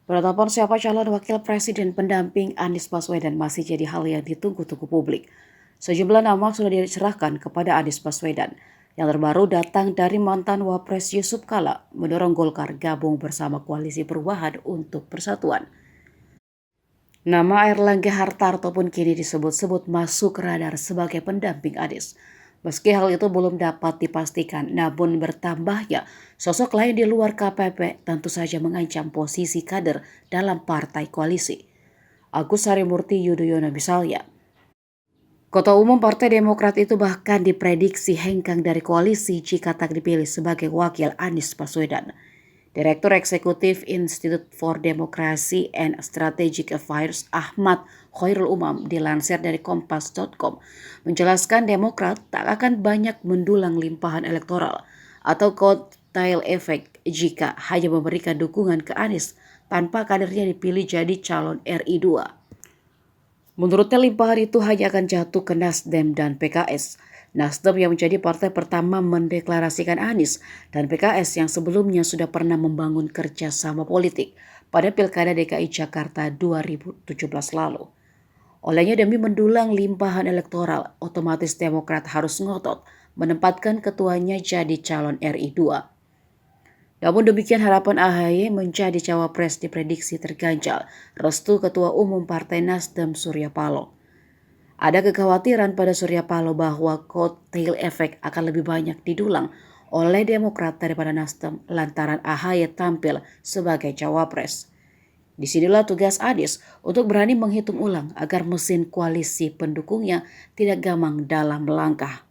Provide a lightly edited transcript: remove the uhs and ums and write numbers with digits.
Penetapan siapa calon wakil presiden pendamping Anies Baswedan masih jadi hal yang ditunggu-tunggu publik. Sejumlah nama sudah diserahkan kepada Anies Baswedan. Yang terbaru datang dari mantan Wapres Yusuf Kala mendorong Golkar gabung bersama Koalisi Perubahan untuk Persatuan. Nama Airlangga Hartarto pun kini disebut-sebut masuk radar sebagai pendamping Anies. Meski hal itu belum dapat dipastikan, namun bertambahnya sosok lain di luar KPP tentu saja mengancam posisi kader dalam partai koalisi. Agus Harimurti Yudhoyono misalnya. Ketua Umum Partai Demokrat itu bahkan diprediksi hengkang dari koalisi jika tak dipilih sebagai wakil Anies Baswedan. Direktur Eksekutif Institute for Democracy and Strategic Affairs Ahmad Khairul Umam dilansir dari Kompas.com menjelaskan Demokrat tak akan banyak mendulang limpahan elektoral atau cocktail effect jika hanya memberikan dukungan ke Anies tanpa kadernya dipilih jadi calon RI 2. Menurutnya limpahan itu hanya akan jatuh ke Nasdem dan PKS. Nasdem yang menjadi partai pertama mendeklarasikan Anies dan PKS yang sebelumnya sudah pernah membangun kerjasama politik pada Pilkada DKI Jakarta 2017 lalu. Olehnya demi mendulang limpahan elektoral, otomatis Demokrat harus ngotot menempatkan ketuanya jadi calon RI 2. Namun demikian harapan AHY menjadi cawapres diprediksi terganjal restu Ketua Umum Partai Nasdem Surya Paloh. Ada kekhawatiran pada Surya Paloh bahwa cocktail effect akan lebih banyak didulang oleh Demokrat daripada Nasdem lantaran AHY tampil sebagai cawapres. Disinilah tugas Anies untuk berani menghitung ulang agar mesin koalisi pendukungnya tidak gamang dalam melangkah.